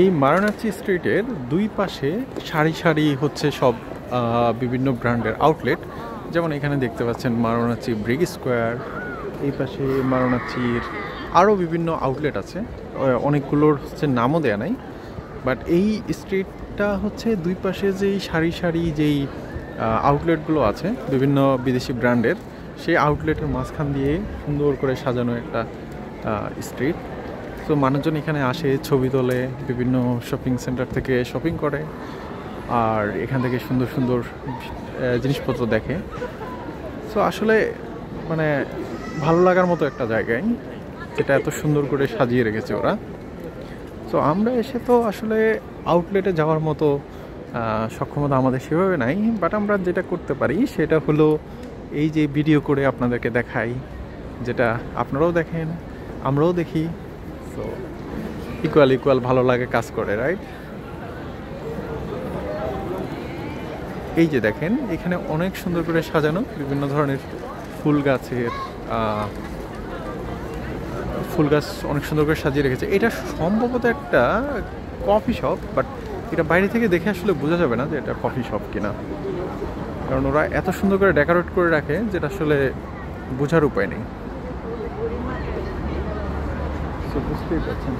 এই মারানাচি স্ট্রিটের দুই পাশে সারি সারি হচ্ছে সব বিভিন্ন ব্র্যান্ডের আউটলেট। যেমন এখানে দেখতে পাচ্ছেন মারানাচি ব্রিগ স্কোয়ার, এই পাশে মারানাচির আরও বিভিন্ন আউটলেট আছে, অনেকগুলোর হচ্ছে নামও দেয়া নাই। বাট এই স্ট্রিটটা হচ্ছে দুই পাশে যেই সারি সারি যেই আউটলেটগুলো আছে বিভিন্ন বিদেশি ব্র্যান্ডের, সেই আউটলেটের মাঝখান দিয়ে সুন্দর করে সাজানো একটা স্ট্রিট। তো মানুষজন এখানে আসে, ছবি তোলে, বিভিন্ন শপিং সেন্টার থেকে শপিং করে, আর এখান থেকে সুন্দর সুন্দর জিনিসপত্র দেখে। সো আসলে মানে ভালো লাগার মতো একটা জায়গায়, যেটা এত সুন্দর করে সাজিয়ে রেখেছে ওরা। তো আমরা এসে তো আসলে আউটলেটে যাওয়ার মতো সক্ষমতা আমাদের সেভাবে নাই, বাট আমরা যেটা করতে পারি সেটা হলো এই যে ভিডিও করে আপনাদেরকে দেখাই, যেটা আপনারাও দেখেন আমরাও দেখি। সো ইকুয়াল ভালো লাগে কাজ করে, রাইট? এই যে দেখেন এখানে অনেক সুন্দর করে সাজানো বিভিন্ন ধরনের ফুল গাছের ফুল গাছ অনেক সুন্দর করে সাজিয়ে রেখেছে। এটা সম্ভবত একটা কফি শপ, বাট এটা বাইরে থেকে দেখে আসলে বোঝা যাবে না যে এটা কফি শপ কিনা, কারণ ওরা এত সুন্দর করে ডেকোরেট করে রাখে যেটা আসলে বোঝার উপায় নেই। বুঝতেই পারছেন।